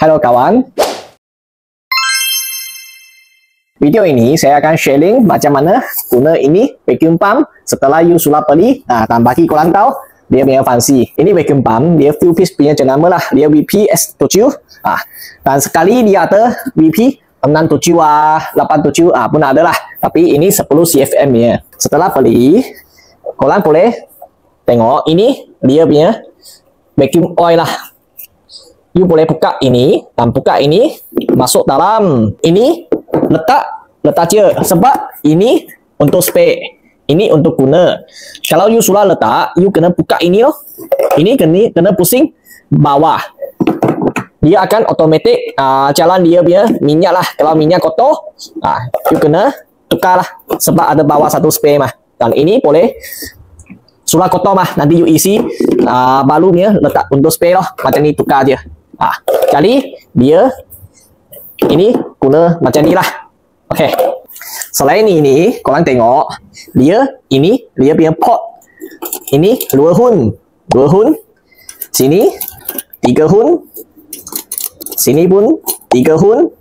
Halo kawan. Video ini saya akan sharing macam mana guna ini vacuum pump setelah you sudah beli dan bagi korang tahu dia punya fungsi. Ini vacuum pump, dia full piece punya jenama lah, dia VP-S7. Dan sekali dia ada VP 67 87 pun ada lah. Tapi ini 10 CFM ya. Setelah beli, korang boleh tengok ini dia punya vacuum oil lah. You boleh buka ini dan buka ini, masuk dalam ini, letak je, sebab ini untuk spare, ini untuk guna. Kalau you sudah letak, you kena buka ini loh. Ini kena pusing bawah. Dia akan automatic jalan dia punya minyak lah. Kalau minyak kotor, you kena tukar lah, sebab ada bawah satu spare mah. Dan ini boleh sudah kotor mah, nanti you isi baru punya letak untuk spare loh. Macam ni tukar je. Jadi dia ini guna macam ni lah. Okey. Selain ini, korang tengok dia punya pot. Ini 2 hun. Sini 3 hun. Sini pun 3 hun.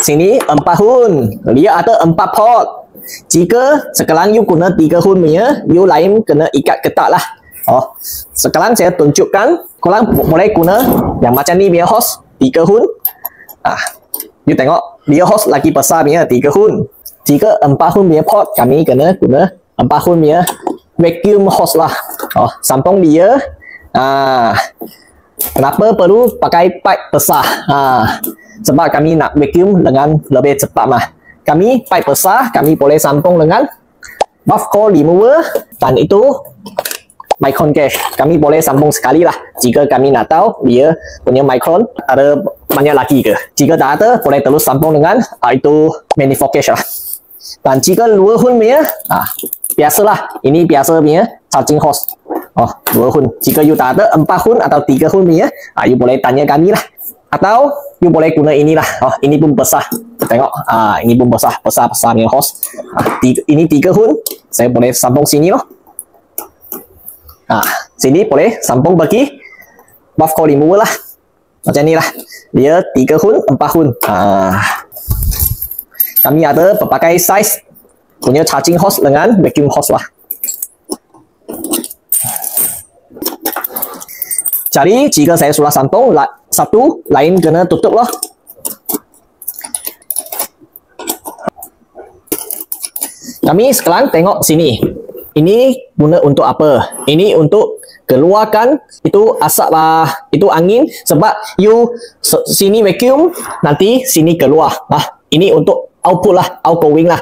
Sini 4 hun. Dia ada 4 pot. Jika sekarang you guna 3 hun punya, you lain kena ikat ketat lah. Sekarang saya tunjukkan, korang boleh guna yang macam ni punya hose 3 hun. You tengok, dia hose lagi besar punya 3 hun. Jika 4 hun punya pot, kami kena guna 4 hun punya vacuum hose lah. Sambung dia. Kenapa perlu pakai pipe besar? Sebab kami nak vacuum dengan lebih cepat mah. Kami pipe besar, kami boleh sambung dengan valve core remover, dan itu micron gauge. Kami boleh sambung sekali lah. Jika kami nak tahu dia punya micron ada banyak lagi ke. Jika tak ada, boleh terus sambung dengan itu manifold gauge lah. Dan jika 2 hun punya, biasalah. Ini biasa punya charging hose. 2 hun. Jika you tak ada 4 hun atau 3 hun punya, you boleh tanya kami lah. Atau you boleh guna inilah. Ini pun besar. Tengok, ini pun besar punya hose. Ini 3 hun. Saya boleh sambung sini loh. Sini boleh sambung bagi valve core remover lah. Macam ni lah. Dia 3 hun, 4 hun. Kami ada berbagai size punya charging hose dengan vacuum hose lah. Jadi jika saya sudah sambung satu, lain kena tutup loh. Kami sekarang tengok sini. Ini guna untuk apa? Ini untuk keluarkan itu asap itu angin, sebab you sini vacuum, nanti sini keluar. Ini untuk output lah, outgoing lah.